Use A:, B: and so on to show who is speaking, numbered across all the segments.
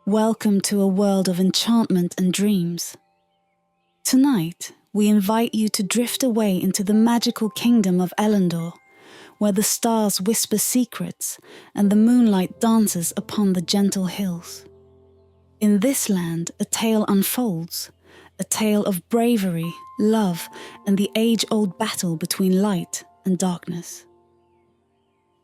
A: Welcome to a world of enchantment and dreams. Tonight, we invite you to drift away into the magical kingdom of Elandor, where the stars whisper secrets and the moonlight dances upon the gentle hills. In this land, a tale unfolds, a tale of bravery, love, and the age-old battle between light and darkness.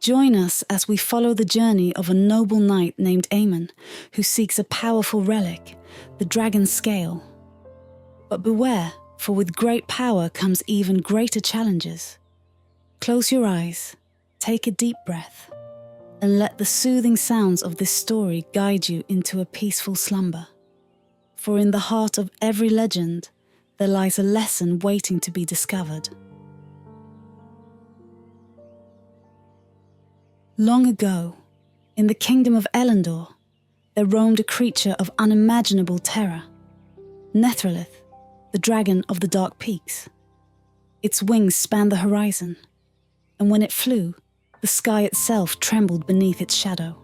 A: Join us as we follow the journey of a noble knight named Eamon, who seeks a powerful relic, the dragon's scale. But beware, for with great power comes even greater challenges. Close your eyes, take a deep breath, and let the soothing sounds of this story guide you into a peaceful slumber. For in the heart of every legend, there lies a lesson waiting to be discovered. Long ago, in the kingdom of Elandor, there roamed a creature of unimaginable terror, Nethrolith, the dragon of the dark peaks. Its wings spanned the horizon, and when it flew, the sky itself trembled beneath its shadow.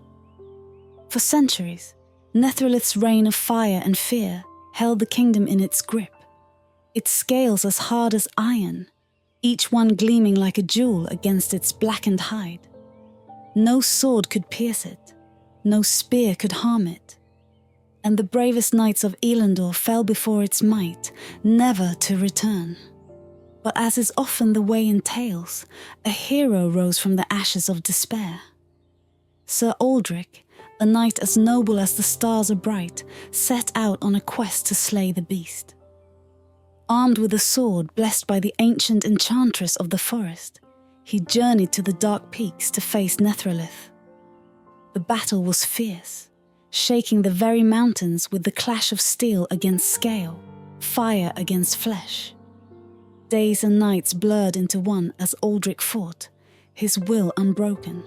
A: For centuries, Nethrolith's reign of fire and fear held the kingdom in its grip, its scales as hard as iron, each one gleaming like a jewel against its blackened hide. No sword could pierce it, no spear could harm it, and the bravest knights of Elandor fell before its might, never to return. But as is often the way in tales, a hero rose from the ashes of despair. Sir Aldrich, a knight as noble as the stars are bright, set out on a quest to slay the beast. Armed with a sword blessed by the ancient enchantress of the forest, he journeyed to the dark peaks to face Nethrolith. The battle was fierce, shaking the very mountains with the clash of steel against scale, fire against flesh. Days and nights blurred into one as Aldrich fought, his will unbroken.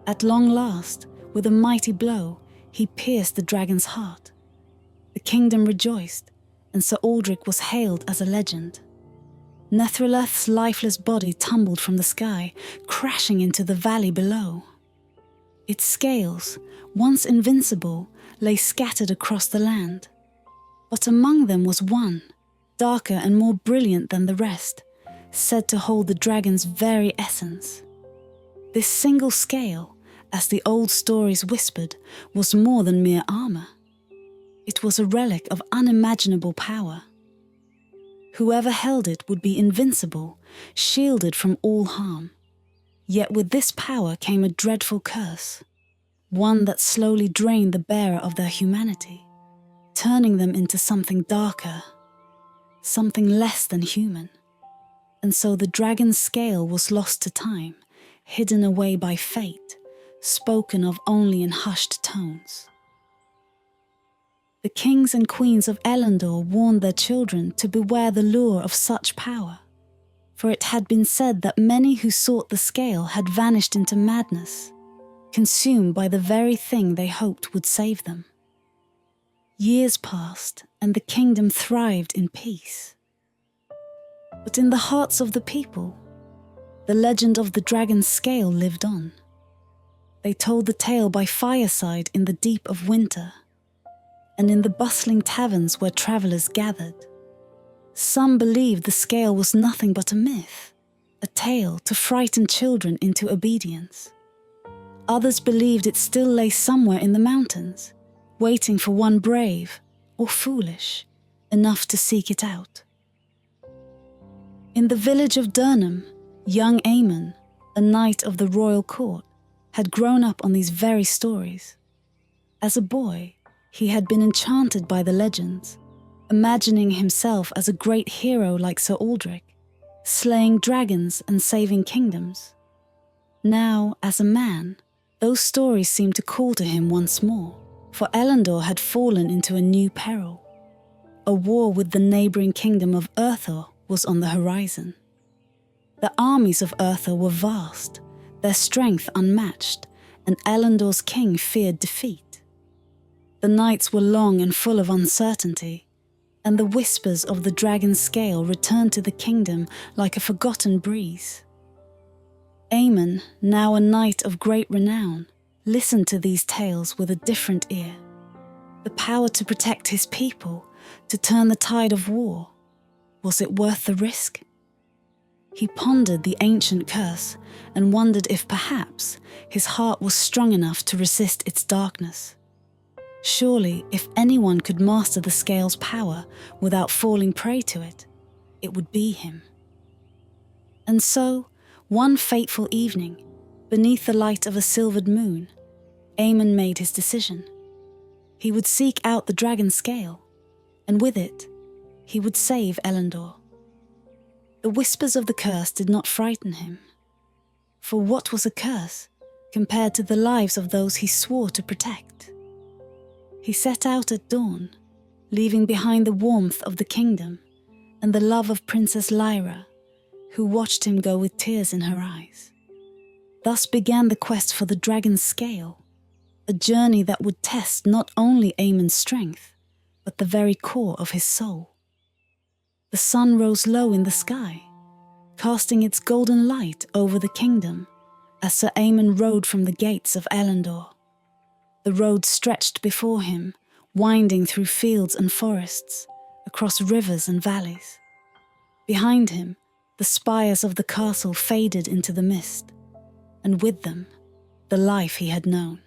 A: At long last, with a mighty blow, he pierced the dragon's heart. The kingdom rejoiced, and Sir Aldrich was hailed as a legend. Nethrolith's lifeless body tumbled from the sky, crashing into the valley below. Its scales, once invincible, lay scattered across the land. But among them was one, darker and more brilliant than the rest, said to hold the dragon's very essence. This single scale, as the old stories whispered, was more than mere armor. It was a relic of unimaginable power. Whoever held it would be invincible, shielded from all harm. Yet with this power came a dreadful curse, one that slowly drained the bearer of their humanity, turning them into something darker, something less than human. And so the dragon's scale was lost to time, hidden away by fate, spoken of only in hushed tones. The kings and queens of Elandor warned their children to beware the lure of such power, for it had been said that many who sought the scale had vanished into madness, consumed by the very thing they hoped would save them. Years passed, and the kingdom thrived in peace. But in the hearts of the people, the legend of the dragon's scale lived on. They told the tale by fireside in the deep of winter, and in the bustling taverns where travellers gathered. Some believed the scale was nothing but a myth, a tale to frighten children into obedience. Others believed it still lay somewhere in the mountains, waiting for one brave or foolish enough to seek it out. In the village of Durnham, young Eamon, a knight of the royal court, had grown up on these very stories. As a boy, he had been enchanted by the legends, imagining himself as a great hero like Sir Aldrich, slaying dragons and saving kingdoms. Now, as a man, those stories seemed to call to him once more, for Elandor had fallen into a new peril. A war with the neighbouring kingdom of Urthor was on the horizon. The armies of Urthor were vast, their strength unmatched, and Elandor's king feared defeat. The nights were long and full of uncertainty, and the whispers of the dragon's scale returned to the kingdom like a forgotten breeze. Eamon, now a knight of great renown, listened to these tales with a different ear. The power to protect his people, to turn the tide of war. Was it worth the risk? He pondered the ancient curse and wondered if perhaps his heart was strong enough to resist its darkness. Surely, if anyone could master the scale's power without falling prey to it, it would be him. And so, one fateful evening, beneath the light of a silvered moon, Eamon made his decision. He would seek out the dragon scale, and with it, he would save Elandor. The whispers of the curse did not frighten him. For what was a curse compared to the lives of those he swore to protect? He set out at dawn, leaving behind the warmth of the kingdom and the love of Princess Lyra, who watched him go with tears in her eyes. Thus began the quest for the dragon's scale, a journey that would test not only Eamon's strength, but the very core of his soul. The sun rose low in the sky, casting its golden light over the kingdom as Sir Eamon rode from the gates of Elandor. The road stretched before him, winding through fields and forests, across rivers and valleys. Behind him, the spires of the castle faded into the mist, and with them, the life he had known.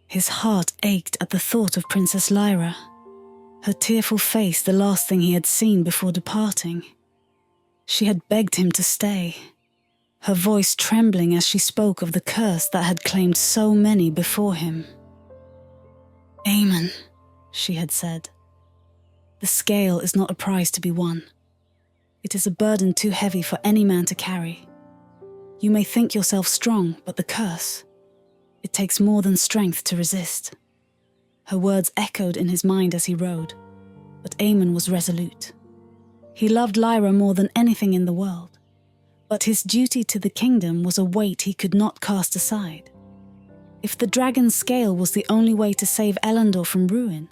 A: His heart ached at the thought of Princess Lyra, her tearful face the last thing he had seen before departing. She had begged him to stay, her voice trembling as she spoke of the curse that had claimed so many before him. "Eamon," she had said, "the scale is not a prize to be won. It is a burden too heavy for any man to carry. You may think yourself strong, but the curse, it takes more than strength to resist." Her words echoed in his mind as he rode, but Eamon was resolute. He loved Lyra more than anything in the world, but his duty to the kingdom was a weight he could not cast aside. If the dragon's scale was the only way to save Elandor from ruin,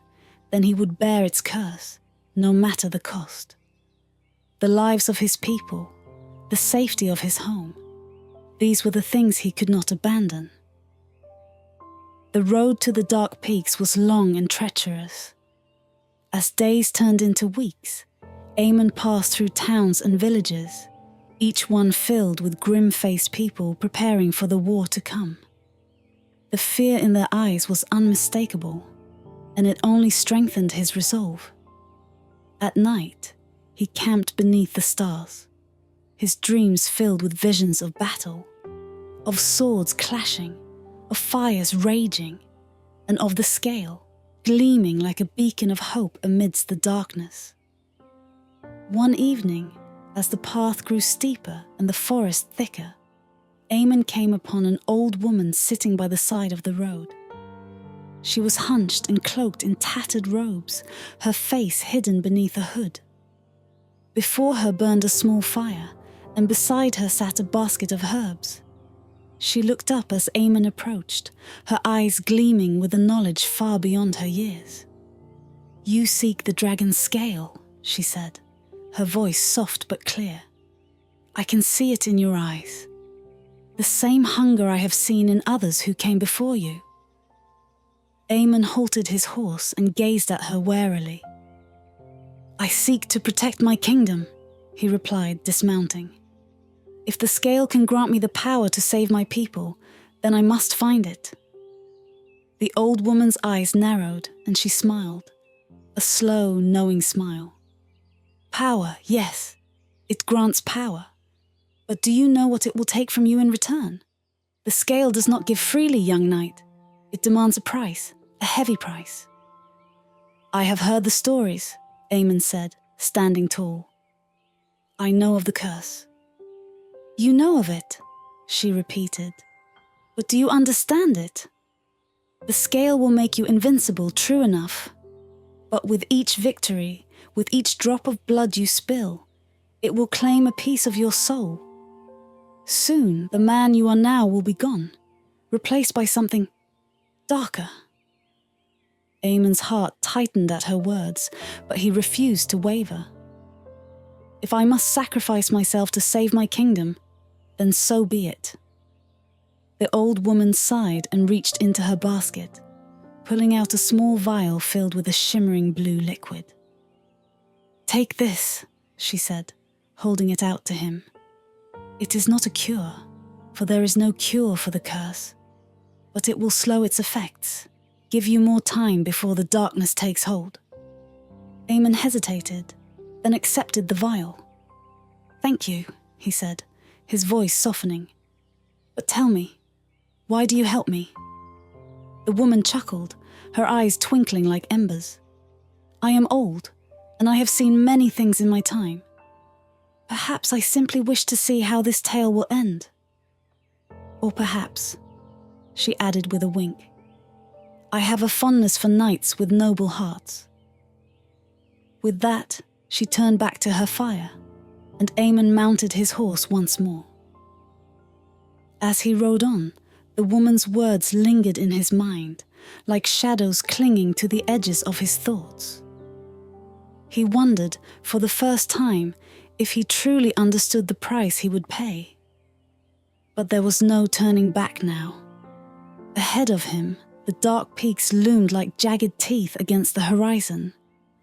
A: then he would bear its curse, no matter the cost. The lives of his people, the safety of his home, these were the things he could not abandon. The road to the dark peaks was long and treacherous. As days turned into weeks, Eamon passed through towns and villages, each one filled with grim-faced people preparing for the war to come. The fear in their eyes was unmistakable, and it only strengthened his resolve. At night, he camped beneath the stars, his dreams filled with visions of battle, of swords clashing, of fires raging, and of the scale, gleaming like a beacon of hope amidst the darkness. One evening, as the path grew steeper and the forest thicker, Eamon came upon an old woman sitting by the side of the road. She was hunched and cloaked in tattered robes, her face hidden beneath a hood. Before her burned a small fire, and beside her sat a basket of herbs. She looked up as Eamon approached, her eyes gleaming with a knowledge far beyond her years. "You seek the dragon's scale," she said, her voice soft but clear. "I can see it in your eyes. The same hunger I have seen in others who came before you." Eamon halted his horse and gazed at her warily. "I seek to protect my kingdom," he replied, dismounting. "If the scale can grant me the power to save my people, then I must find it." The old woman's eyes narrowed and she smiled, a slow, knowing smile. "Power, yes, it grants power. But do you know what it will take from you in return? The scale does not give freely, young knight. It demands a price, a heavy price." "I have heard the stories," Eamon said, standing tall. "I know of the curse." "You know of it," she repeated. "But do you understand it? The scale will make you invincible, true enough. But with each victory, with each drop of blood you spill, it will claim a piece of your soul. Soon, the man you are now will be gone, replaced by something darker." Eamon's heart tightened at her words, but he refused to waver. "If I must sacrifice myself to save my kingdom, then so be it." The old woman sighed and reached into her basket, pulling out a small vial filled with a shimmering blue liquid. "Take this," she said, holding it out to him. "It is not a cure, for there is no cure for the curse, but it will slow its effects, give you more time before the darkness takes hold." Eamon hesitated, then accepted the vial. "Thank you," he said, his voice softening. "But tell me, why do you help me?" The woman chuckled, her eyes twinkling like embers. "I am old, and I have seen many things in my time. Perhaps I simply wish to see how this tale will end. Or perhaps," she added with a wink, "I have a fondness for knights with noble hearts." With that, she turned back to her fire, and Eamon mounted his horse once more. As he rode on, the woman's words lingered in his mind, like shadows clinging to the edges of his thoughts. He wondered, for the first time, if he truly understood the price he would pay. But there was no turning back now. Ahead of him, the dark peaks loomed like jagged teeth against the horizon,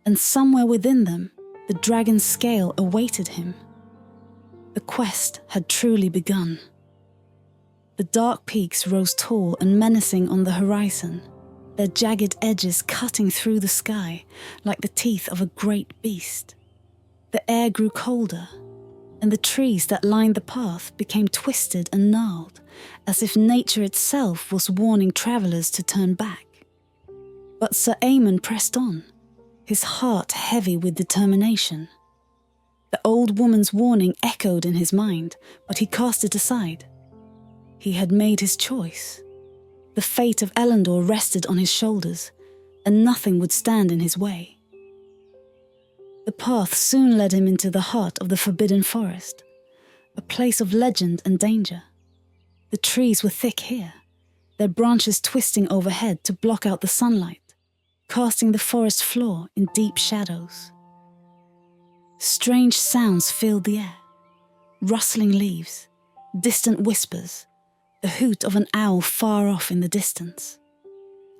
A: and somewhere within them, the dragon's scale awaited him. The quest had truly begun. The dark peaks rose tall and menacing on the horizon, their jagged edges cutting through the sky like the teeth of a great beast. The air grew colder, and the trees that lined the path became twisted and gnarled, as if nature itself was warning travelers to turn back. But Sir Eamon pressed on, his heart heavy with determination. The old woman's warning echoed in his mind, but he cast it aside. He had made his choice. The fate of Elandor rested on his shoulders, and nothing would stand in his way. The path soon led him into the heart of the forbidden forest, a place of legend and danger. The trees were thick here, their branches twisting overhead to block out the sunlight, casting the forest floor in deep shadows. Strange sounds filled the air, rustling leaves, distant whispers, the hoot of an owl far off in the distance.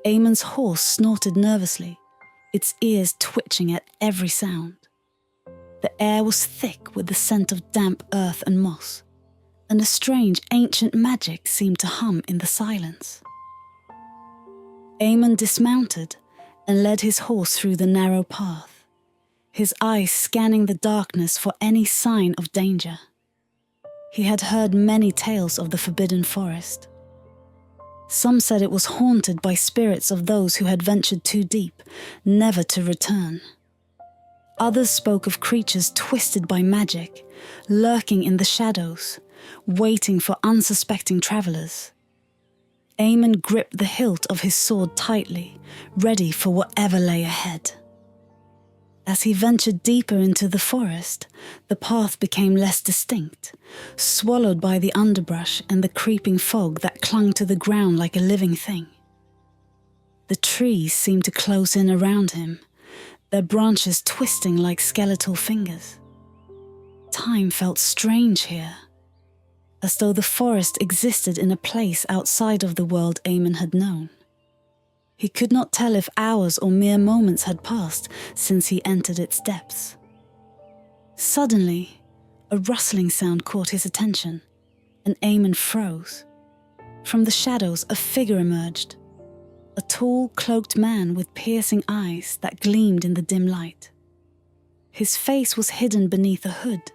A: Eamon's horse snorted nervously, its ears twitching at every sound. The air was thick with the scent of damp earth and moss, and a strange ancient magic seemed to hum in the silence. Eamon dismounted and led his horse through the narrow path, his eyes scanning the darkness for any sign of danger. He had heard many tales of the forbidden forest. Some said it was haunted by spirits of those who had ventured too deep, never to return. Others spoke of creatures twisted by magic, lurking in the shadows, waiting for unsuspecting travelers. Eamon gripped the hilt of his sword tightly, ready for whatever lay ahead. As he ventured deeper into the forest, the path became less distinct, swallowed by the underbrush and the creeping fog that clung to the ground like a living thing. The trees seemed to close in around him, their branches twisting like skeletal fingers. Time felt strange here, as though the forest existed in a place outside of the world Eamon had known. He could not tell if hours or mere moments had passed since he entered its depths. Suddenly, a rustling sound caught his attention, and Eamon froze. From the shadows, a figure emerged, a tall, cloaked man with piercing eyes that gleamed in the dim light. His face was hidden beneath a hood,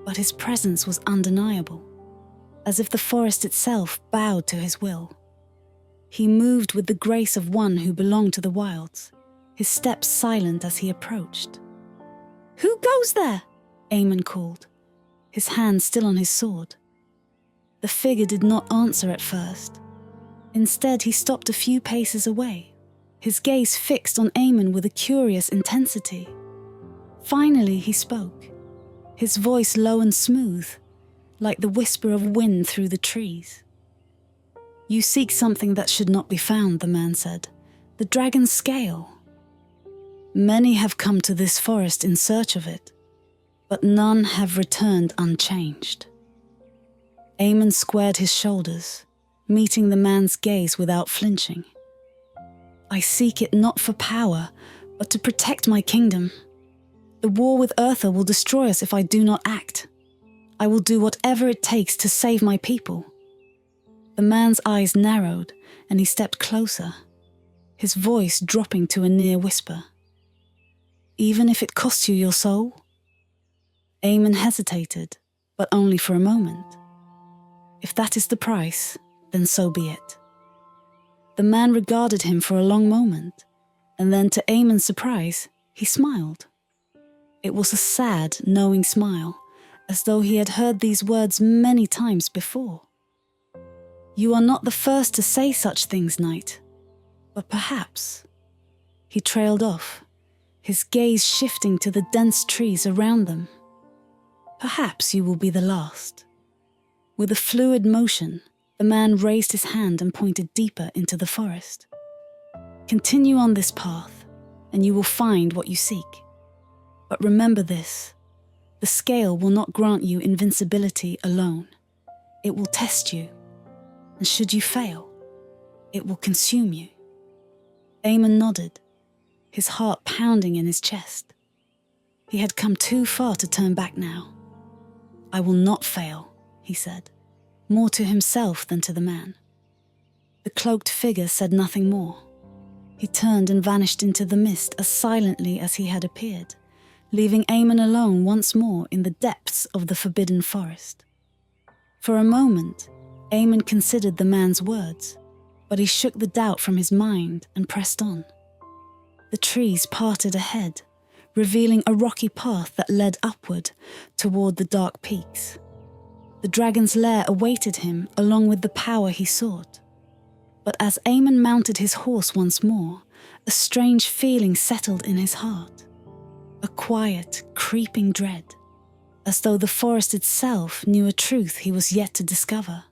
A: but his presence was undeniable, as if the forest itself bowed to his will. He moved with the grace of one who belonged to the wilds, his steps silent as he approached. "Who goes there?" Eamon called, his hand still on his sword. The figure did not answer at first. Instead, he stopped a few paces away, his gaze fixed on Eamon with a curious intensity. Finally, he spoke, his voice low and smooth, like the whisper of wind through the trees. "You seek something that should not be found," the man said. "The dragon's scale. Many have come to this forest in search of it, but none have returned unchanged." Eamon squared his shoulders, meeting the man's gaze without flinching. I seek it not for power, but to protect my kingdom. The war with Eartha will destroy us if I do not act. I will do whatever it takes to save my people." The man's eyes narrowed, and he stepped closer, his voice dropping to a near whisper. "Even if it costs you your soul?" Eamon hesitated, but only for a moment. "If that is the price, then so be it." The man regarded him for a long moment, and then to Eamon's surprise, he smiled. It was a sad, knowing smile, as though he had heard these words many times before. "You are not the first to say such things, knight, but perhaps—" He trailed off, his gaze shifting to the dense trees around them. "Perhaps you will be the last." With a fluid motion, the man raised his hand and pointed deeper into the forest. "Continue on this path, and you will find what you seek. But remember this, the scale will not grant you invincibility alone. It will test you, and should you fail, it will consume you." Eamon nodded, his heart pounding in his chest. He had come too far to turn back now. "I will not fail," he said, more to himself than to the man. The cloaked figure said nothing more. He turned and vanished into the mist as silently as he had appeared, leaving Eamon alone once more in the depths of the forbidden forest. For a moment, Eamon considered the man's words, but he shook the doubt from his mind and pressed on. The trees parted ahead, revealing a rocky path that led upward toward the dark peaks. The dragon's lair awaited him along with the power he sought. But as Eamon mounted his horse once more, a strange feeling settled in his heart. A quiet, creeping dread, as though the forest itself knew a truth he was yet to discover.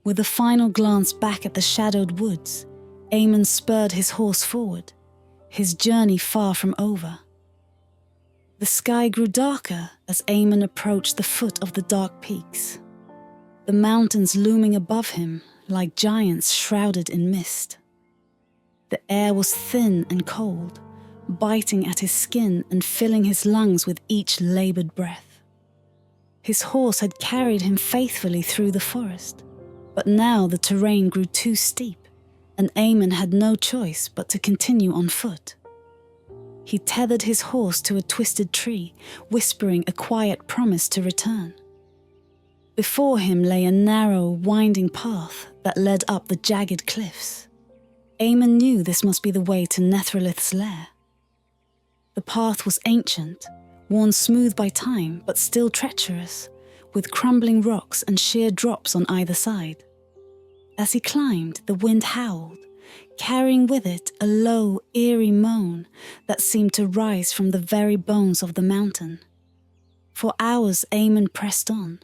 A: With a final glance back at the shadowed woods, Eamon spurred his horse forward, his journey far from over. The sky grew darker as Eamon approached the foot of the dark peaks, the mountains looming above him like giants shrouded in mist. The air was thin and cold, biting at his skin and filling his lungs with each labored breath. His horse had carried him faithfully through the forest, but now the terrain grew too steep, and Eamon had no choice but to continue on foot. He tethered his horse to a twisted tree, whispering a quiet promise to return. Before him lay a narrow, winding path that led up the jagged cliffs. Eamon knew this must be the way to Nethrolith's lair. The path was ancient, worn smooth by time, but still treacherous, with crumbling rocks and sheer drops on either side. As he climbed, the wind howled, carrying with it a low, eerie moan that seemed to rise from the very bones of the mountain. For hours Eamon pressed on,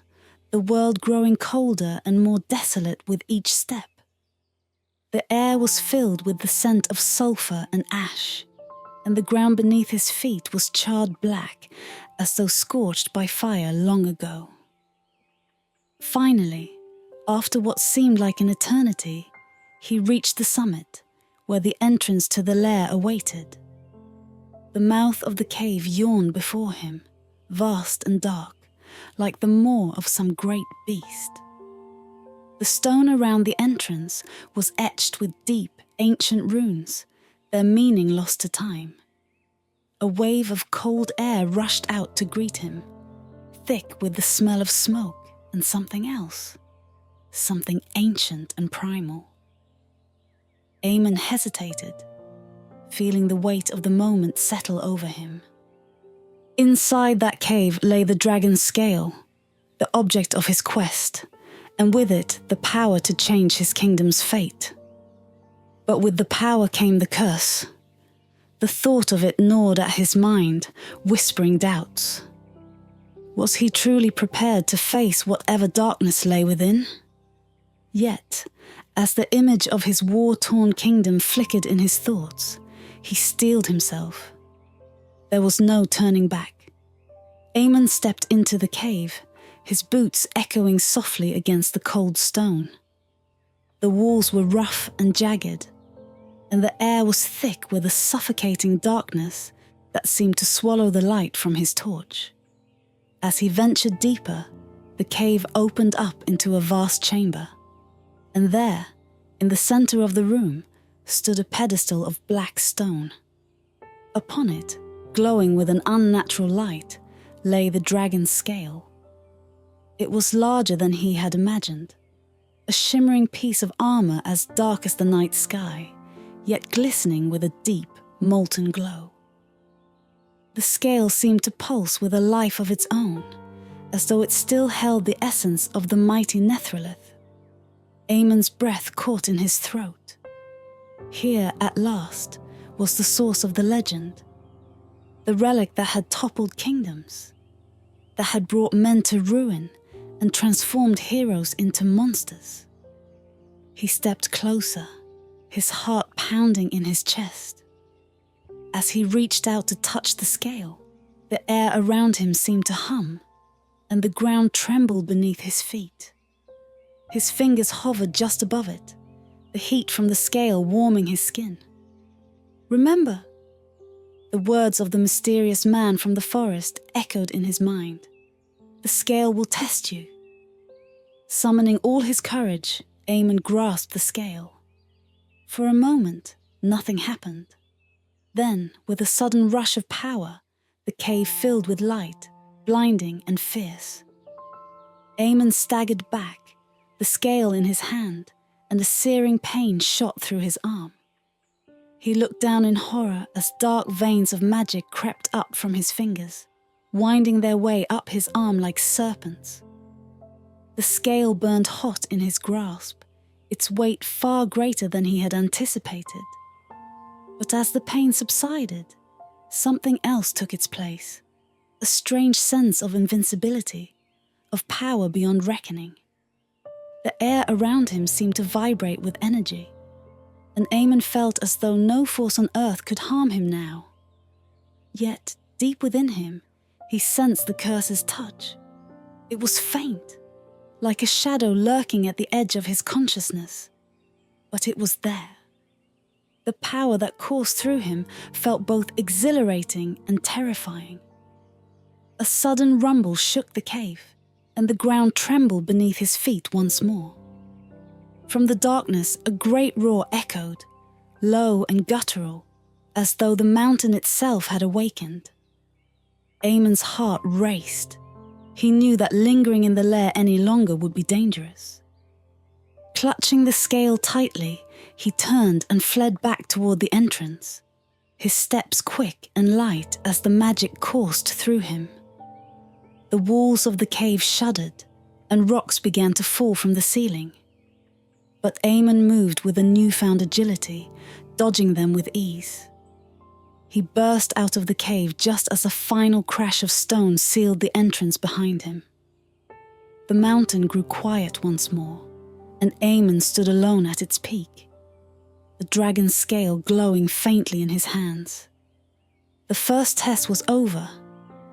A: the world growing colder and more desolate with each step. The air was filled with the scent of sulphur and ash, and the ground beneath his feet was charred black, as though scorched by fire long ago. Finally, after what seemed like an eternity, he reached the summit, where the entrance to the lair awaited. The mouth of the cave yawned before him, vast and dark, like the maw of some great beast. The stone around the entrance was etched with deep, ancient runes, their meaning lost to time. A wave of cold air rushed out to greet him, thick with the smell of smoke and something else, something ancient and primal. Eamon hesitated, feeling the weight of the moment settle over him. Inside that cave lay the dragon's scale, the object of his quest, and with it the power to change his kingdom's fate. But with the power came the curse. The thought of it gnawed at his mind, whispering doubts. Was he truly prepared to face whatever darkness lay within? Yet, as the image of his war-torn kingdom flickered in his thoughts, he steeled himself. There was no turning back. Eamon stepped into the cave, his boots echoing softly against the cold stone. The walls were rough and jagged, and the air was thick with a suffocating darkness that seemed to swallow the light from his torch. As he ventured deeper, the cave opened up into a vast chamber, and there, in the center of the room, stood a pedestal of black stone. Upon it, glowing with an unnatural light, lay the dragon's scale. It was larger than he had imagined, a shimmering piece of armor as dark as the night sky, yet glistening with a deep, molten glow. The scale seemed to pulse with a life of its own, as though it still held the essence of the mighty Nethrolith. Eamon's breath caught in his throat. Here, at last, was the source of the legend, the relic that had toppled kingdoms, that had brought men to ruin and transformed heroes into monsters. He stepped closer, his heart pounding in his chest. As he reached out to touch the scale, the air around him seemed to hum, and the ground trembled beneath his feet. His fingers hovered just above it, the heat from the scale warming his skin. "Remember," the words of the mysterious man from the forest echoed in his mind. "The scale will test you." Summoning all his courage, Eamon grasped the scale. For a moment, nothing happened. Then, with a sudden rush of power, the cave filled with light, blinding and fierce. Eamon staggered back, the scale in his hand, and a searing pain shot through his arm. He looked down in horror as dark veins of magic crept up from his fingers, winding their way up his arm like serpents. The scale burned hot in his grasp, its weight far greater than he had anticipated. But as the pain subsided, something else took its place, a strange sense of invincibility, of power beyond reckoning. The air around him seemed to vibrate with energy, and Eamon felt as though no force on earth could harm him now. Yet, deep within him, he sensed the curse's touch. It was faint, like a shadow lurking at the edge of his consciousness. But it was there. The power that coursed through him felt both exhilarating and terrifying. A sudden rumble shook the cave, and the ground trembled beneath his feet once more. From the darkness, a great roar echoed, low and guttural, as though the mountain itself had awakened. Eamon's heart raced. He knew that lingering in the lair any longer would be dangerous. Clutching the scale tightly, he turned and fled back toward the entrance, his steps quick and light as the magic coursed through him. The walls of the cave shuddered, and rocks began to fall from the ceiling. But Eamon moved with a newfound agility, dodging them with ease. He burst out of the cave just as a final crash of stone sealed the entrance behind him. The mountain grew quiet once more, and Eamon stood alone at its peak, the dragon's scale glowing faintly in his hands. The first test was over,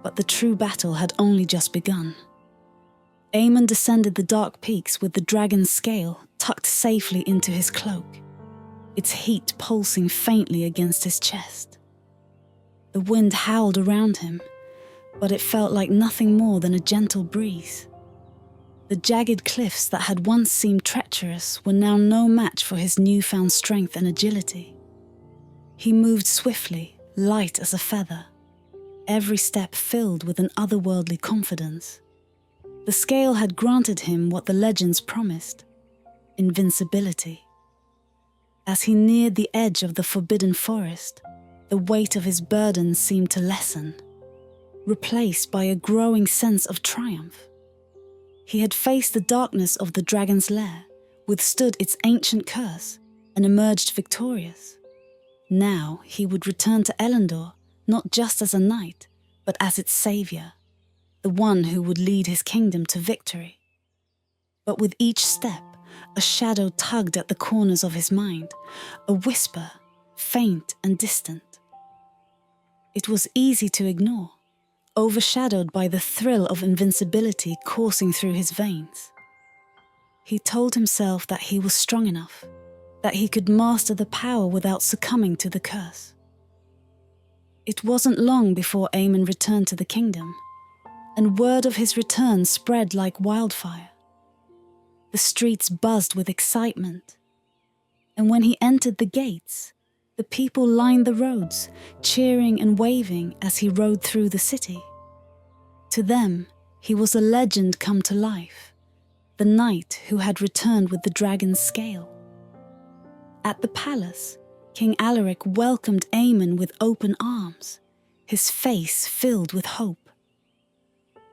A: but the true battle had only just begun. Eamon descended the dark peaks with the dragon's scale tucked safely into his cloak, its heat pulsing faintly against his chest. The wind howled around him, but it felt like nothing more than a gentle breeze. The jagged cliffs that had once seemed treacherous were now no match for his newfound strength and agility. He moved swiftly, light as a feather, every step filled with an otherworldly confidence. The scale had granted him what the legends promised: invincibility. As he neared the edge of the forbidden forest, the weight of his burden seemed to lessen, replaced by a growing sense of triumph. He had faced the darkness of the dragon's lair, withstood its ancient curse, and emerged victorious. Now he would return to Elandor, not just as a knight, but as its savior, the one who would lead his kingdom to victory. But with each step, a shadow tugged at the corners of his mind, a whisper, faint and distant. It was easy to ignore, overshadowed by the thrill of invincibility coursing through his veins. He told himself that he was strong enough, that he could master the power without succumbing to the curse. It wasn't long before Eamon returned to the kingdom, and word of his return spread like wildfire. The streets buzzed with excitement, and when he entered the gates, the people lined the roads, cheering and waving as he rode through the city. To them, he was a legend come to life, the knight who had returned with the dragon's scale. At the palace, King Alaric welcomed Eamon with open arms, his face filled with hope.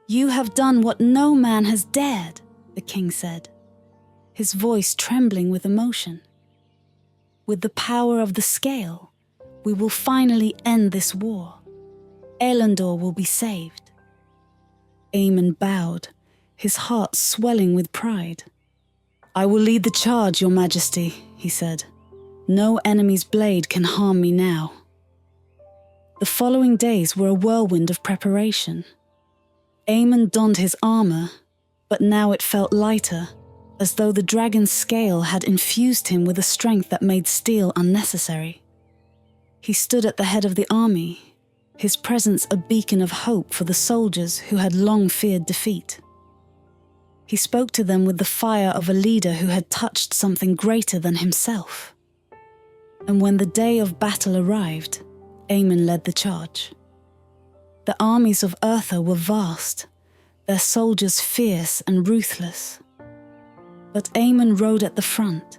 A: "You have done what no man has dared," the king said, his voice trembling with emotion. "With the power of the scale, we will finally end this war. Elandor will be saved." Eamon bowed, his heart swelling with pride. "I will lead the charge, Your Majesty," he said. "No enemy's blade can harm me now." The following days were a whirlwind of preparation. Eamon donned his armor, but now it felt lighter, as though the dragon's scale had infused him with a strength that made steel unnecessary. He stood at the head of the army, his presence a beacon of hope for the soldiers who had long feared defeat. He spoke to them with the fire of a leader who had touched something greater than himself. And when the day of battle arrived, Eamon led the charge. The armies of Urtha were vast, their soldiers fierce and ruthless. But Eamon rode at the front,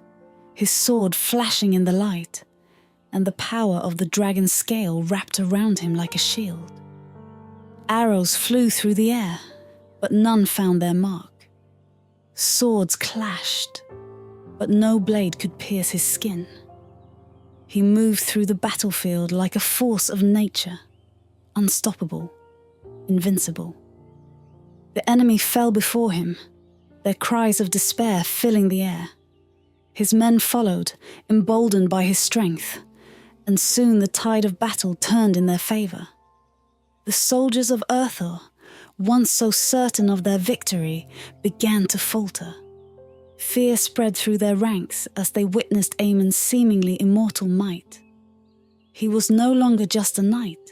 A: his sword flashing in the light, and the power of the dragon's scale wrapped around him like a shield. Arrows flew through the air, but none found their mark. Swords clashed, but no blade could pierce his skin. He moved through the battlefield like a force of nature, unstoppable, invincible. The enemy fell before him, their cries of despair filling the air. His men followed, emboldened by his strength, and soon the tide of battle turned in their favor. The soldiers of Urtha, once so certain of their victory, began to falter. Fear spread through their ranks as they witnessed Eamon's seemingly immortal might. He was no longer just a knight.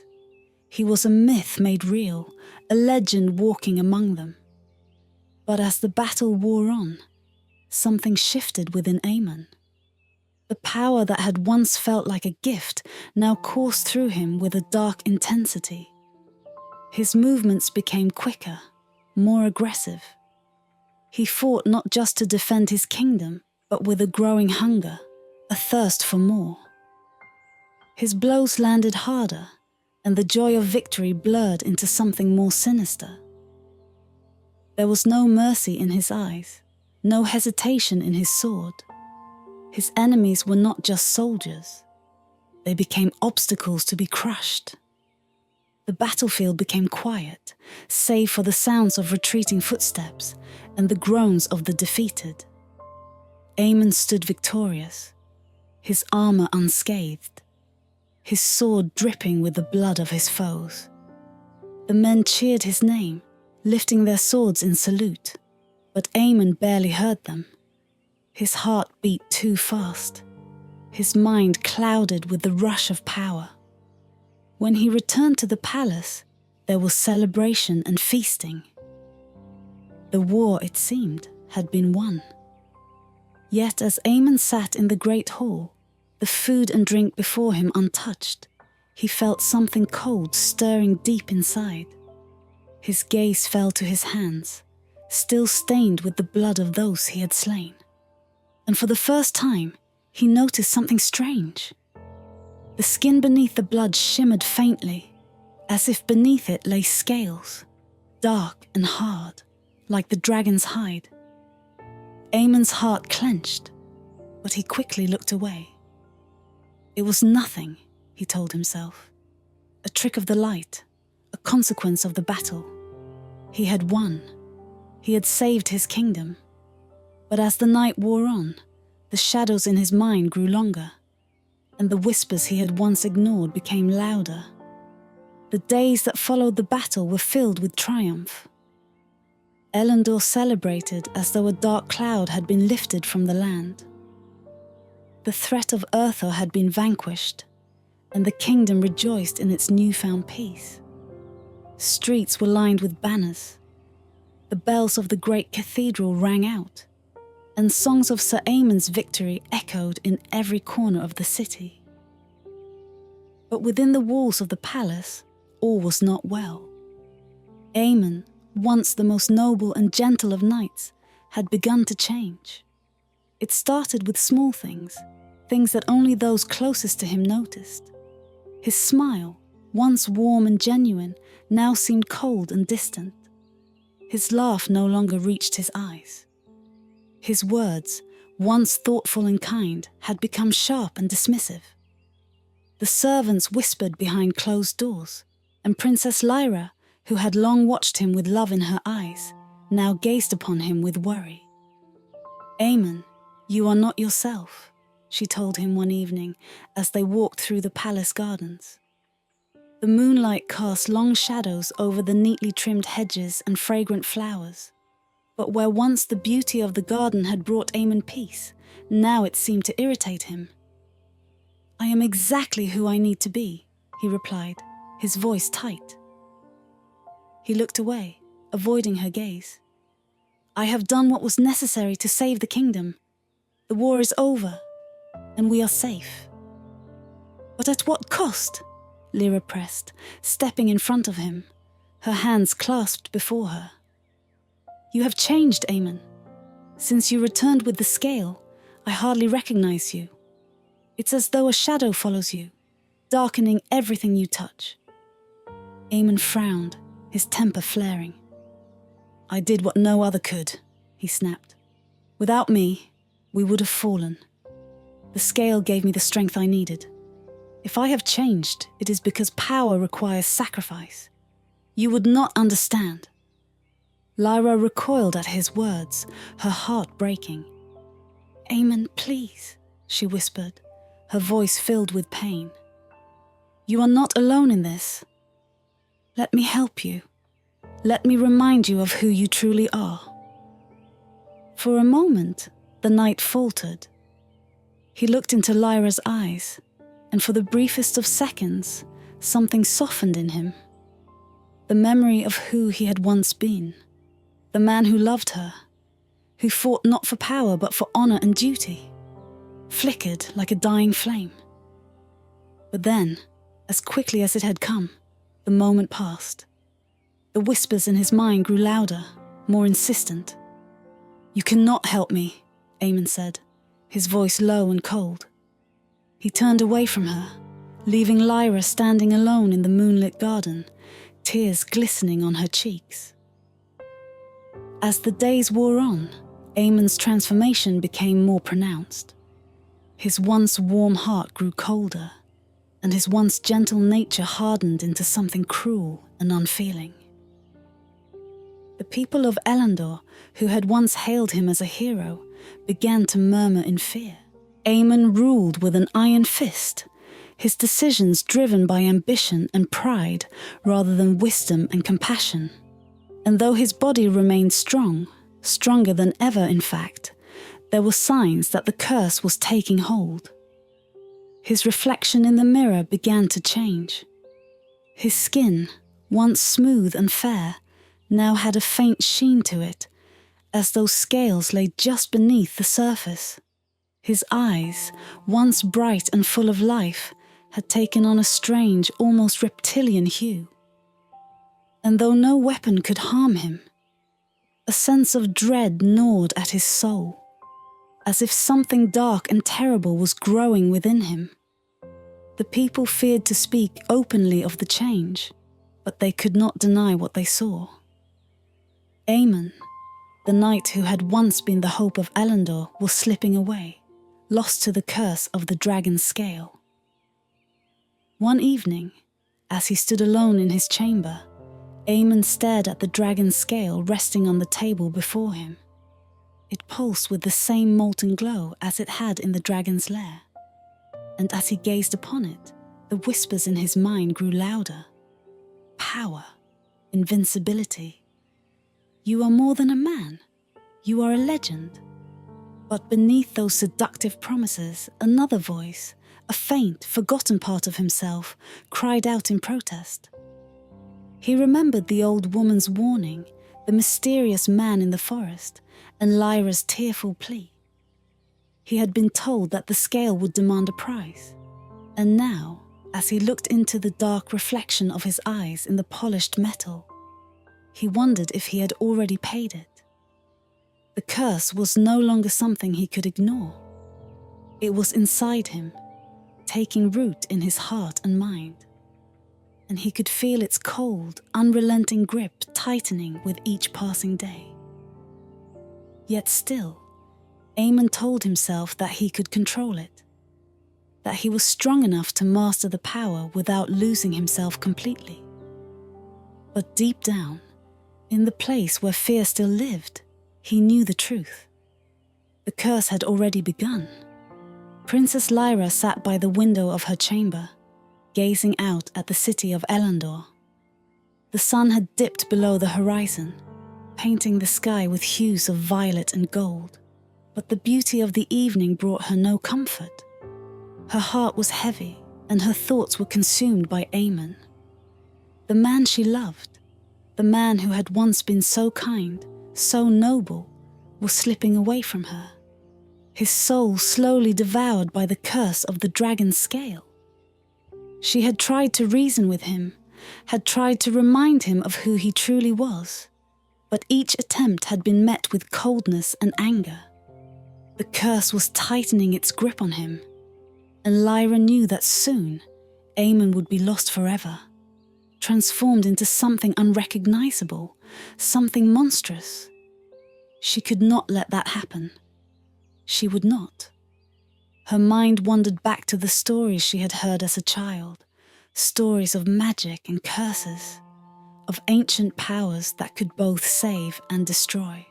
A: He was a myth made real, a legend walking among them. But as the battle wore on, something shifted within Eamon. The power that had once felt like a gift now coursed through him with a dark intensity. His movements became quicker, more aggressive. He fought not just to defend his kingdom, but with a growing hunger, a thirst for more. His blows landed harder, and the joy of victory blurred into something more sinister. There was no mercy in his eyes, no hesitation in his sword. His enemies were not just soldiers. They became obstacles to be crushed. The battlefield became quiet, save for the sounds of retreating footsteps and the groans of the defeated. Eamon stood victorious, his armor unscathed, his sword dripping with the blood of his foes. The men cheered his name, lifting their swords in salute, but Eamon barely heard them. His heart beat too fast, his mind clouded with the rush of power. When he returned to the palace, there was celebration and feasting. The war, it seemed, had been won. Yet as Eamon sat in the great hall, the food and drink before him untouched, he felt something cold stirring deep inside. His gaze fell to his hands, still stained with the blood of those he had slain. And for the first time, he noticed something strange. The skin beneath the blood shimmered faintly, as if beneath it lay scales, dark and hard, like the dragon's hide. Eamon's heart clenched, but he quickly looked away. It was nothing, he told himself. A trick of the light, a consequence of the battle. He had won. He had saved his kingdom. But as the night wore on, the shadows in his mind grew longer, and the whispers he had once ignored became louder. The days that followed the battle were filled with triumph. Elandor celebrated as though a dark cloud had been lifted from the land. The threat of Urthor had been vanquished, and the kingdom rejoiced in its newfound peace. Streets were lined with banners. The bells of the great cathedral rang out, and songs of Sir Eamon's victory echoed in every corner of the city. But within the walls of the palace, all was not well. Eamon, once the most noble and gentle of knights, had begun to change. It started with small things that only those closest to him noticed. His smile, once warm and genuine, now seemed cold and distant. His laugh no longer reached his eyes. His words, once thoughtful and kind, had become sharp and dismissive. The servants whispered behind closed doors, and Princess Lyra, who had long watched him with love in her eyes, now gazed upon him with worry. "Eamon, you are not yourself," she told him one evening as they walked through the palace gardens. The moonlight cast long shadows over the neatly trimmed hedges and fragrant flowers, but where once the beauty of the garden had brought Eamon peace, now it seemed to irritate him. "I am exactly who I need to be," he replied, his voice tight. He looked away, avoiding her gaze. "I have done what was necessary to save the kingdom. The war is over, and we are safe." "But at what cost?" Lyra pressed, stepping in front of him, her hands clasped before her. "You have changed, Eamon. Since you returned with the scale, I hardly recognize you. It's as though a shadow follows you, darkening everything you touch." Eamon frowned, his temper flaring. "I did what no other could," he snapped. "Without me, we would have fallen. The scale gave me the strength I needed. If I have changed, it is because power requires sacrifice. You would not understand." Lyra recoiled at his words, her heart breaking. "Eamon, please," she whispered, her voice filled with pain. "You are not alone in this. Let me help you. Let me remind you of who you truly are." For a moment, the knight faltered. He looked into Lyra's eyes, and for the briefest of seconds, something softened in him. The memory of who he had once been, the man who loved her, who fought not for power but for honor and duty, flickered like a dying flame. But then, as quickly as it had come, the moment passed. The whispers in his mind grew louder, more insistent. "You cannot help me," Eamon said, his voice low and cold. He turned away from her, leaving Lyra standing alone in the moonlit garden, tears glistening on her cheeks. As the days wore on, Eamon's transformation became more pronounced. His once warm heart grew colder, and his once gentle nature hardened into something cruel and unfeeling. The people of Elandor, who had once hailed him as a hero, began to murmur in fear. Eamon ruled with an iron fist, his decisions driven by ambition and pride rather than wisdom and compassion. And though his body remained strong, stronger than ever in fact, there were signs that the curse was taking hold. His reflection in the mirror began to change. His skin, once smooth and fair, now had a faint sheen to it, as though scales lay just beneath the surface. His eyes, once bright and full of life, had taken on a strange, almost reptilian hue. And though no weapon could harm him, a sense of dread gnawed at his soul, as if something dark and terrible was growing within him. The people feared to speak openly of the change, but they could not deny what they saw. Eamon, the knight who had once been the hope of Elandor, was slipping away, lost to the curse of the dragon's scale. One evening, as he stood alone in his chamber, Eamon stared at the dragon's scale resting on the table before him. It pulsed with the same molten glow as it had in the dragon's lair, and as he gazed upon it, the whispers in his mind grew louder. Power, invincibility. You are more than a man. You are a legend. But beneath those seductive promises, another voice, a faint, forgotten part of himself, cried out in protest. He remembered the old woman's warning, the mysterious man in the forest, and Lyra's tearful plea. He had been told that the scale would demand a price, and now, as he looked into the dark reflection of his eyes in the polished metal, he wondered if he had already paid it. The curse was no longer something he could ignore. It was inside him, taking root in his heart and mind, and he could feel its cold, unrelenting grip tightening with each passing day. Yet still, Eamon told himself that he could control it, that he was strong enough to master the power without losing himself completely. But deep down, in the place where fear still lived, he knew the truth. The curse had already begun. Princess Lyra sat by the window of her chamber, gazing out at the city of Elandor. The sun had dipped below the horizon, painting the sky with hues of violet and gold, but the beauty of the evening brought her no comfort. Her heart was heavy, and her thoughts were consumed by Eamon. The man she loved, the man who had once been so kind, so noble, was slipping away from her, his soul slowly devoured by the curse of the dragon's scale. She had tried to reason with him, had tried to remind him of who he truly was, but each attempt had been met with coldness and anger. The curse was tightening its grip on him, and Lyra knew that soon Eamon would be lost forever, transformed into something unrecognizable, something monstrous. She could not let that happen. She would not. Her mind wandered back to the stories she had heard as a child, stories of magic and curses, of ancient powers that could both save and destroy.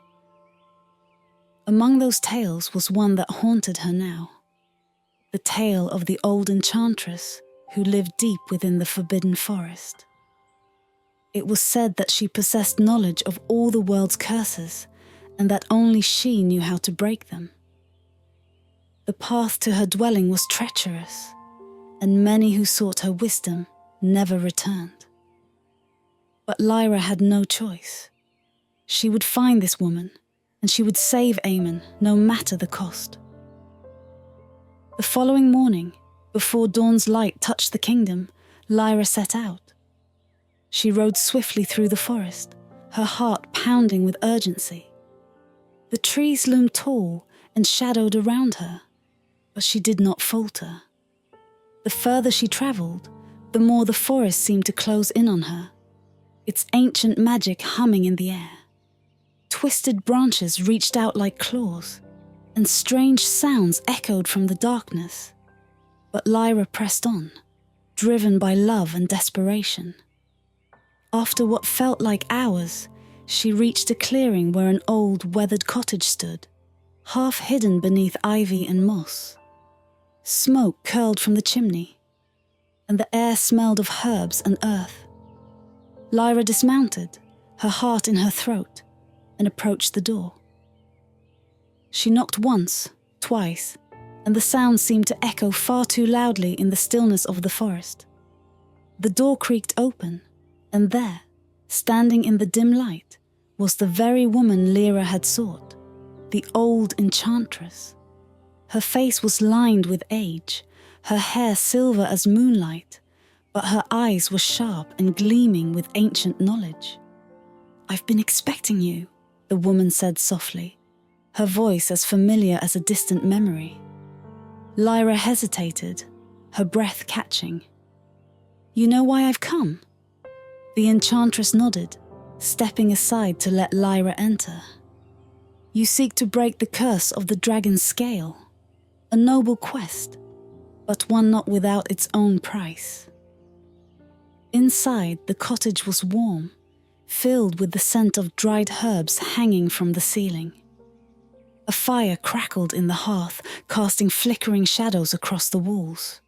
A: Among those tales was one that haunted her now, the tale of the old enchantress who lived deep within the forbidden forest. It was said that she possessed knowledge of all the world's curses, and that only she knew how to break them. The path to her dwelling was treacherous, and many who sought her wisdom never returned. But Lyra had no choice. She would find this woman, and she would save Eamon, no matter the cost. The following morning, before dawn's light touched the kingdom, Lyra set out. She rode swiftly through the forest, her heart pounding with urgency. The trees loomed tall and shadowed around her, but she did not falter. The further she travelled, the more the forest seemed to close in on her, its ancient magic humming in the air. Twisted branches reached out like claws, and strange sounds echoed from the darkness. But Lyra pressed on, driven by love and desperation. After what felt like hours, she reached a clearing where an old, weathered cottage stood, half hidden beneath ivy and moss. Smoke curled from the chimney, and the air smelled of herbs and earth. Lyra dismounted, her heart in her throat, and approached the door. She knocked once, twice, and the sound seemed to echo far too loudly in the stillness of the forest. The door creaked open, and there, standing in the dim light, was the very woman Lyra had sought, the old enchantress. Her face was lined with age, her hair silver as moonlight, but her eyes were sharp and gleaming with ancient knowledge. "I've been expecting you," the woman said softly, her voice as familiar as a distant memory. Lyra hesitated, her breath catching. "You know why I've come?" The enchantress nodded, stepping aside to let Lyra enter. "You seek to break the curse of the dragon's scale, a noble quest, but one not without its own price." Inside, the cottage was warm, filled with the scent of dried herbs hanging from the ceiling. A fire crackled in the hearth, casting flickering shadows across the walls.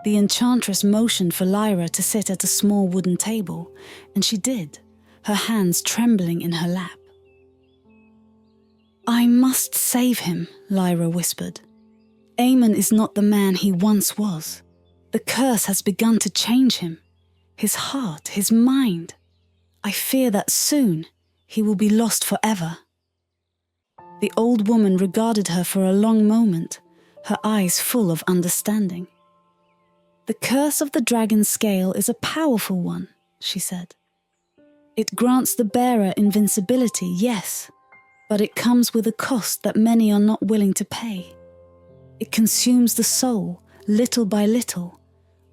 A: The enchantress motioned for Lyra to sit at a small wooden table, and she did, her hands trembling in her lap. "I must save him," Lyra whispered. "Eamon is not the man he once was. The curse has begun to change him. His heart, his mind. I fear that soon he will be lost forever." The old woman regarded her for a long moment, her eyes full of understanding. "The curse of the dragon's scale is a powerful one," she said. "It grants the bearer invincibility, yes, but it comes with a cost that many are not willing to pay. It consumes the soul, little by little,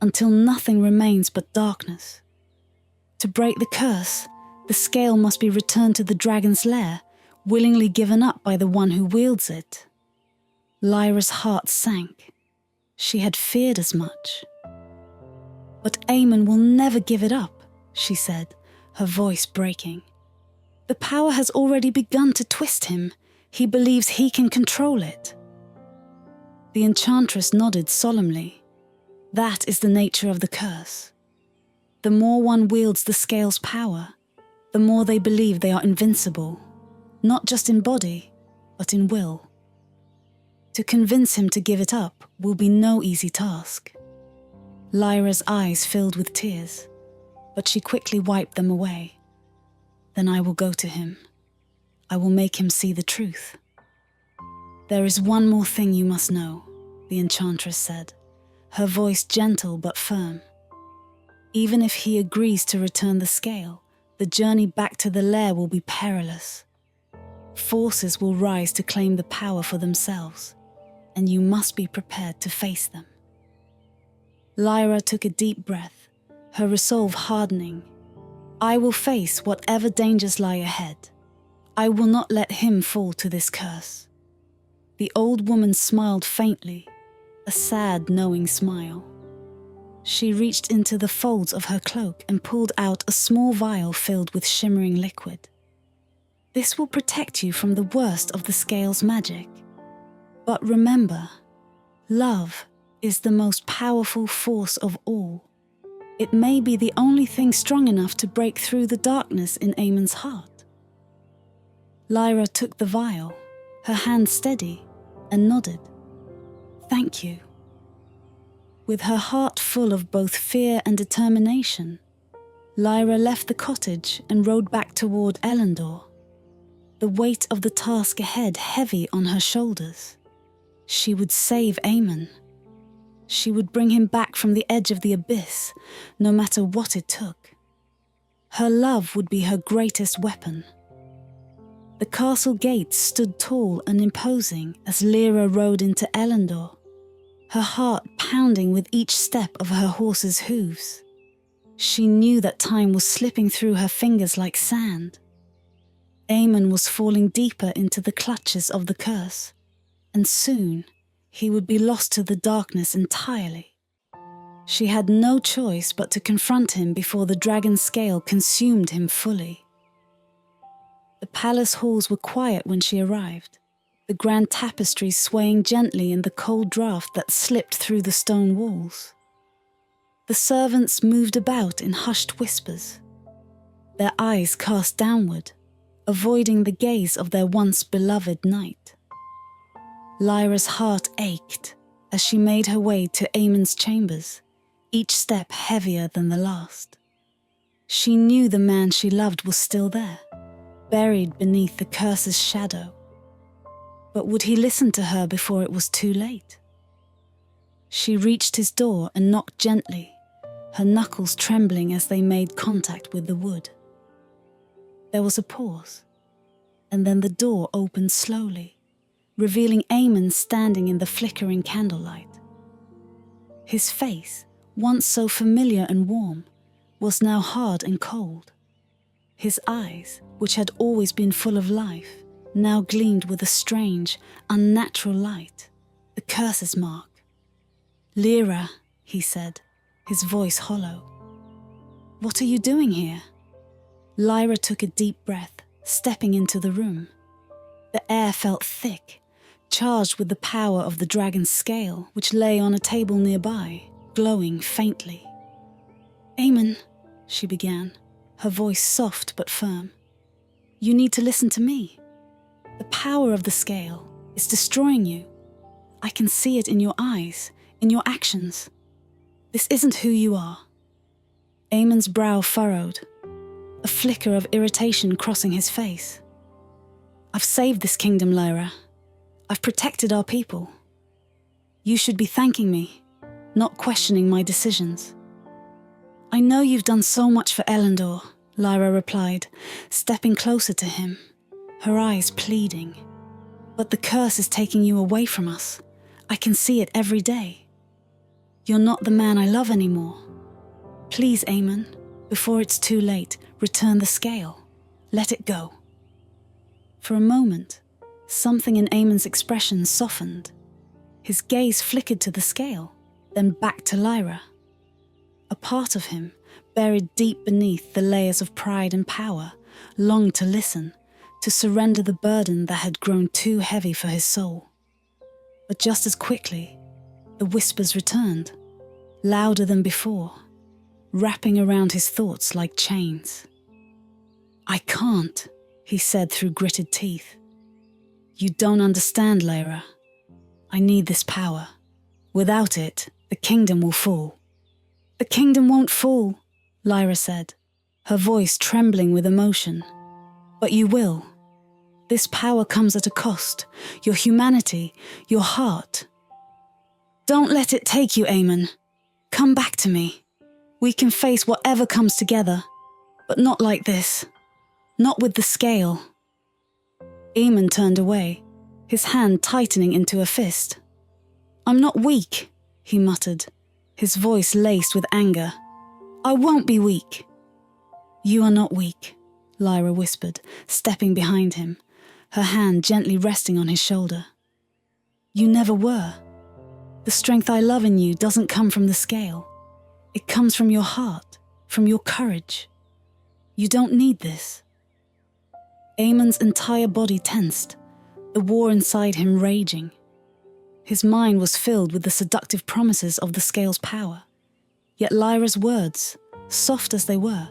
A: until nothing remains but darkness. To break the curse, the scale must be returned to the dragon's lair, willingly given up by the one who wields it." Lyra's heart sank. She had feared as much. "But Eamon will never give it up," she said, her voice breaking. "The power has already begun to twist him. He believes he can control it." The enchantress nodded solemnly. "That is the nature of the curse. The more one wields the scale's power, the more they believe they are invincible, not just in body, but in will. To convince him to give it up will be no easy task." Lyra's eyes filled with tears, but she quickly wiped them away. "Then I will go to him. I will make him see the truth." "There is one more thing you must know," the enchantress said, her voice gentle but firm. "Even if he agrees to return the scale, the journey back to the lair will be perilous. Forces will rise to claim the power for themselves, and you must be prepared to face them." Lyra took a deep breath, her resolve hardening. "I will face whatever dangers lie ahead. I will not let him fall to this curse." The old woman smiled faintly, a sad, knowing smile. She reached into the folds of her cloak and pulled out a small vial filled with shimmering liquid. "This will protect you from the worst of the scale's magic. But remember, love is the most powerful force of all. It may be the only thing strong enough to break through the darkness in Eamon's heart." Lyra took the vial, her hand steady, and nodded. "Thank you." With her heart full of both fear and determination, Lyra left the cottage and rode back toward Elandor, the weight of the task ahead heavy on her shoulders. She would save Eamon. She would bring him back from the edge of the abyss, no matter what it took. Her love would be her greatest weapon. The castle gates stood tall and imposing as Lyra rode into Elandor, her heart pounding with each step of her horse's hooves. She knew that time was slipping through her fingers like sand. Eamon was falling deeper into the clutches of the curse, and soon he would be lost to the darkness entirely. She had no choice but to confront him before the dragon's scale consumed him fully. The palace halls were quiet when she arrived, the grand tapestries swaying gently in the cold draft that slipped through the stone walls. The servants moved about in hushed whispers, their eyes cast downward, avoiding the gaze of their once beloved knight. Lyra's heart ached as she made her way to Eamon's chambers, each step heavier than the last. She knew the man she loved was still there, buried beneath the curse's shadow. But would he listen to her before it was too late? She reached his door and knocked gently, her knuckles trembling as they made contact with the wood. There was a pause, and then the door opened slowly, revealing Eamon standing in the flickering candlelight. His face, once so familiar and warm, was now hard and cold. His eyes, which had always been full of life, now gleamed with a strange, unnatural light, the curse's mark. "Lyra," he said, his voice hollow. "What are you doing here?" Lyra took a deep breath, stepping into the room. The air felt thick, charged with the power of the dragon's scale, which lay on a table nearby, glowing faintly. "Eamon," she began, her voice soft but firm. "You need to listen to me." The power of the scale is destroying you. I can see it in your eyes, in your actions. This isn't who you are." Eamon's brow furrowed, a flicker of irritation crossing his face. "I've saved this kingdom, Lyra. I've protected our people. You should be thanking me, not questioning my decisions." "I know you've done so much for Elandor," Lyra replied, stepping closer to him, her eyes pleading. "But the curse is taking you away from us. I can see it every day. You're not the man I love anymore. Please, Eamon, before it's too late, return the scale. Let it go." For a moment, something in Eamon's expression softened. His gaze flickered to the scale, then back to Lyra. A part of him, buried deep beneath the layers of pride and power, longed to listen, to surrender the burden that had grown too heavy for his soul. But just as quickly, the whispers returned, louder than before, wrapping around his thoughts like chains. "I can't," he said through gritted teeth. "You don't understand, Lyra. I need this power. Without it, the kingdom will fall." "The kingdom won't fall," Lyra said, her voice trembling with emotion. "But you will. This power comes at a cost. Your humanity, your heart. Don't let it take you, Eamon. Come back to me. We can face whatever comes together, but not like this. Not with the scale." Eamon turned away, his hand tightening into a fist. "I'm not weak," he muttered, his voice laced with anger. "I won't be weak." "You are not weak," Lyra whispered, stepping behind him, her hand gently resting on his shoulder. "You never were. The strength I love in you doesn't come from the scale. It comes from your heart, from your courage. You don't need this." Eamon's entire body tensed, the war inside him raging. His mind was filled with the seductive promises of the scale's power. Yet Lyra's words, soft as they were,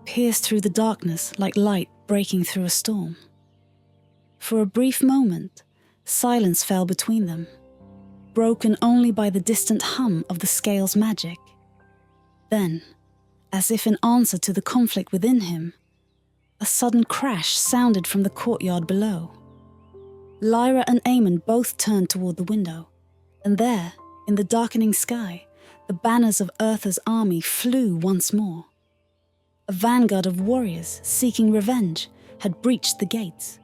A: pierced through the darkness like light breaking through a storm. For a brief moment, silence fell between them, broken only by the distant hum of the scale's magic. Then, as if in answer to the conflict within him, a sudden crash sounded from the courtyard below. Lyra and Eamon both turned toward the window, and there, in the darkening sky, the banners of Eartha's army flew once more. A vanguard of warriors seeking revenge had breached the gates.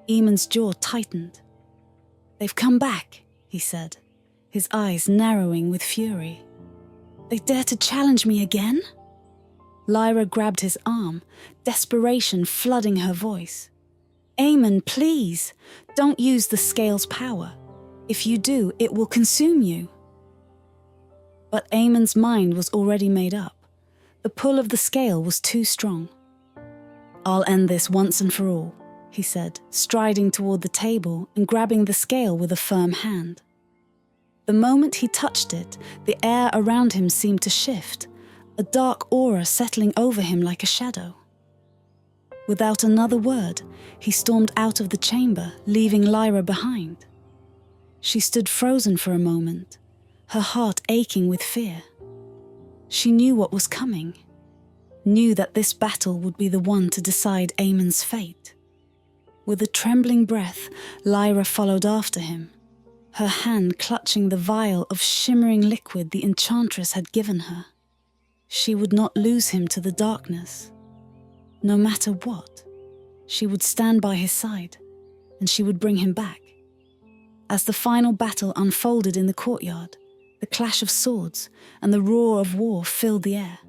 A: Eamon's jaw tightened. "They've come back," he said, his eyes narrowing with fury. "They dare to challenge me again?" Lyra grabbed his arm, desperation flooding her voice. "Eamon, please, don't use the scale's power. If you do, it will consume you." But Eamon's mind was already made up. The pull of the scale was too strong. "I'll end this once and for all," he said, striding toward the table and grabbing the scale with a firm hand. The moment he touched it, the air around him seemed to shift, a dark aura settling over him like a shadow. Without another word, he stormed out of the chamber, leaving Lyra behind. She stood frozen for a moment, her heart aching with fear. She knew what was coming, knew that this battle would be the one to decide Eamon's fate. With a trembling breath, Lyra followed after him, her hand clutching the vial of shimmering liquid the enchantress had given her. She would not lose him to the darkness. No matter what, she would stand by his side, and she would bring him back. As the final battle unfolded in the courtyard, the clash of swords and the roar of war filled the air.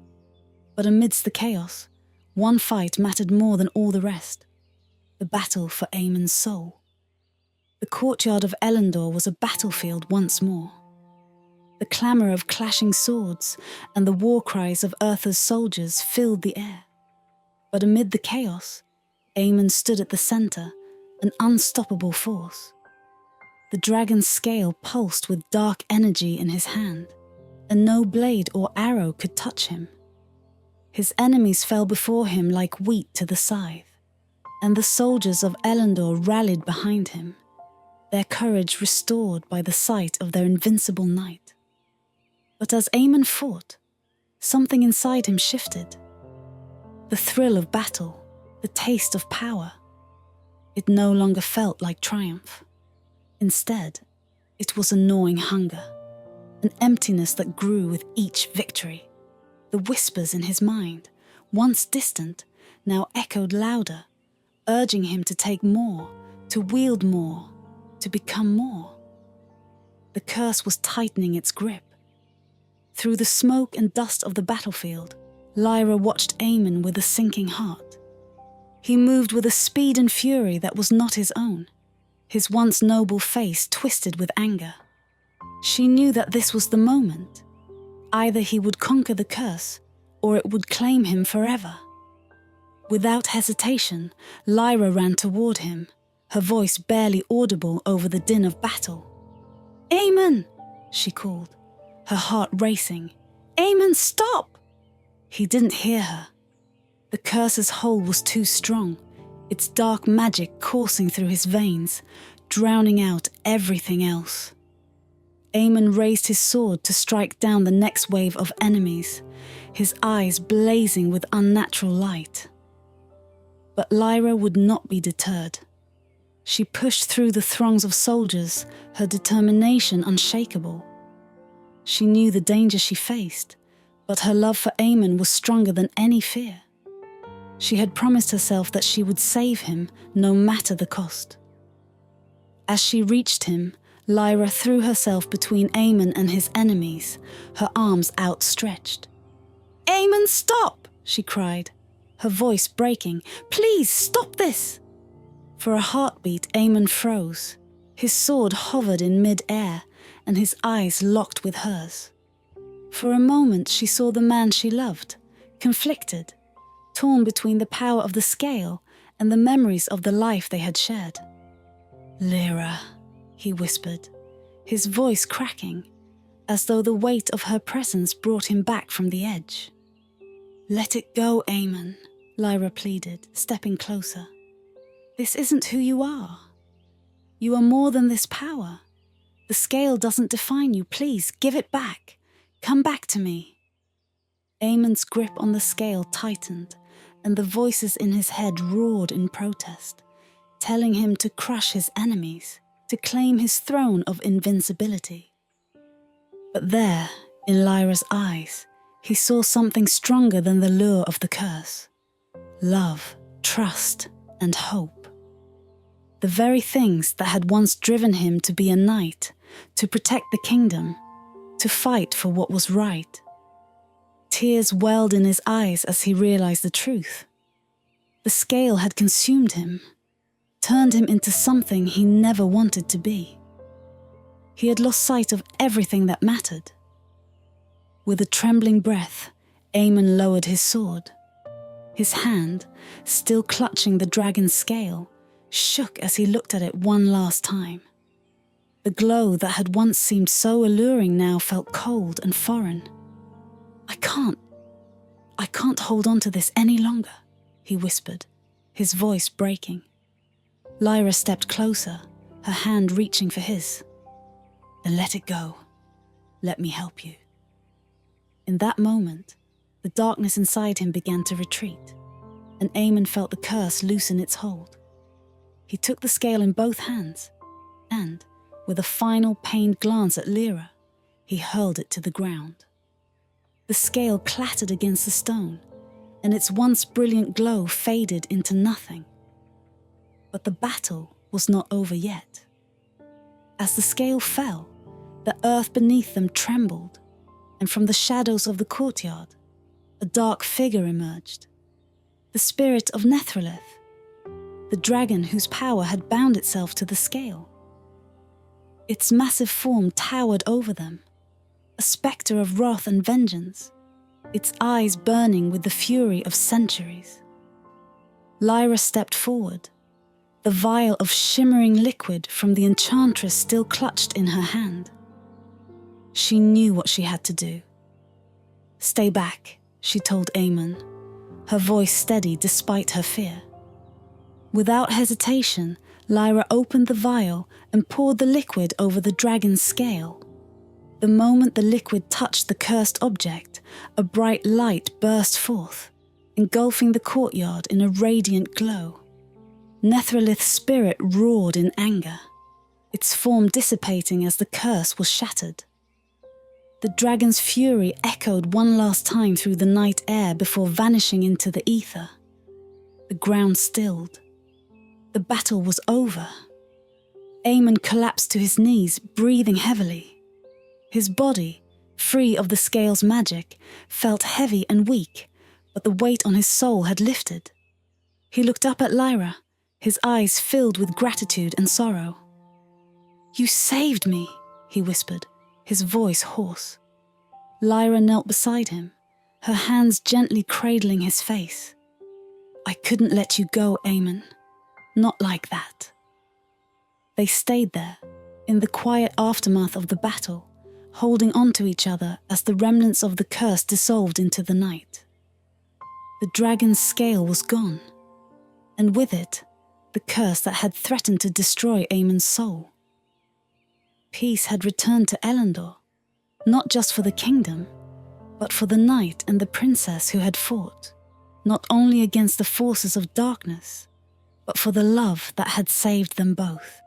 A: But amidst the chaos, one fight mattered more than all the rest: the battle for Eamon's soul. The courtyard of Elandor was a battlefield once more. The clamour of clashing swords and the war cries of Eartha's soldiers filled the air. But amid the chaos, Eamon stood at the centre, an unstoppable force. The dragon's scale pulsed with dark energy in his hand, and no blade or arrow could touch him. His enemies fell before him like wheat to the scythe, and the soldiers of Elandor rallied behind him, their courage restored by the sight of their invincible knight. But as Eamon fought, something inside him shifted. The thrill of battle, the taste of power. It no longer felt like triumph. Instead, it was a gnawing hunger, an emptiness that grew with each victory. The whispers in his mind, once distant, now echoed louder, urging him to take more, to wield more, to become more. The curse was tightening its grip. Through the smoke and dust of the battlefield, Lyra watched Eamon with a sinking heart. He moved with a speed and fury that was not his own, his once noble face twisted with anger. She knew that this was the moment. Either he would conquer the curse, or it would claim him forever. Without hesitation, Lyra ran toward him, her voice barely audible over the din of battle. "Eamon!" she called, her heart racing. "Eamon, stop!" He didn't hear her. The curse's hold was too strong, its dark magic coursing through his veins, drowning out everything else. Eamon raised his sword to strike down the next wave of enemies, his eyes blazing with unnatural light. But Lyra would not be deterred. She pushed through the throngs of soldiers, her determination unshakable. She knew the danger she faced, but her love for Eamon was stronger than any fear. She had promised herself that she would save him no matter the cost. As she reached him, Lyra threw herself between Eamon and his enemies, her arms outstretched. "Eamon, stop!" she cried, her voice breaking. "Please, stop this!" For a heartbeat, Eamon froze. His sword hovered in mid-air, and his eyes locked with hers. For a moment she saw the man she loved, conflicted, torn between the power of the scale and the memories of the life they had shared. "Lyra," he whispered, his voice cracking, as though the weight of her presence brought him back from the edge. "Let it go, Eamon," Lyra pleaded, stepping closer. "This isn't who you are. You are more than this power. The scale doesn't define you. Please, give it back. Come back to me." Eamon's grip on the scale tightened, and the voices in his head roared in protest, telling him to crush his enemies, to claim his throne of invincibility. But there, in Lyra's eyes, he saw something stronger than the lure of the curse. Love, trust, and hope. The very things that had once driven him to be a knight, to protect the kingdom, to fight for what was right. Tears welled in his eyes as he realized the truth. The scale had consumed him, turned him into something he never wanted to be. He had lost sight of everything that mattered. With a trembling breath, Eamon lowered his sword. His hand, still clutching the dragon's scale, shook as he looked at it one last time. The glow that had once seemed so alluring now felt cold and foreign. I can't hold on to this any longer," he whispered, his voice breaking. Lyra stepped closer, her hand reaching for his. "Then let it go. Let me help you." In that moment, the darkness inside him began to retreat, and Eamon felt the curse loosen its hold. He took the scale in both hands, and, with a final pained glance at Lyra, he hurled it to the ground. The scale clattered against the stone, and its once brilliant glow faded into nothing. But the battle was not over yet. As the scale fell, the earth beneath them trembled, and from the shadows of the courtyard, a dark figure emerged. The spirit of Nethrolith, the dragon whose power had bound itself to the scale. Its massive form towered over them, a spectre of wrath and vengeance, its eyes burning with the fury of centuries. Lyra stepped forward, the vial of shimmering liquid from the enchantress still clutched in her hand. She knew what she had to do. "Stay back," she told Eamon, her voice steady despite her fear. Without hesitation, Lyra opened the vial and poured the liquid over the dragon's scale. The moment the liquid touched the cursed object, a bright light burst forth, engulfing the courtyard in a radiant glow. Nethrolith's spirit roared in anger, its form dissipating as the curse was shattered. The dragon's fury echoed one last time through the night air before vanishing into the ether. The ground stilled. The battle was over. Eamon collapsed to his knees, breathing heavily. His body, free of the scale's magic, felt heavy and weak, but the weight on his soul had lifted. He looked up at Lyra, his eyes filled with gratitude and sorrow. "You saved me," he whispered, his voice hoarse. Lyra knelt beside him, her hands gently cradling his face. "I couldn't let you go, Eamon. Not like that." They stayed there, in the quiet aftermath of the battle, holding on to each other as the remnants of the curse dissolved into the night. The dragon's scale was gone, and with it, the curse that had threatened to destroy Eamon's soul. Peace had returned to Elandor, not just for the kingdom, but for the knight and the princess who had fought, not only against the forces of darkness, but for the love that had saved them both.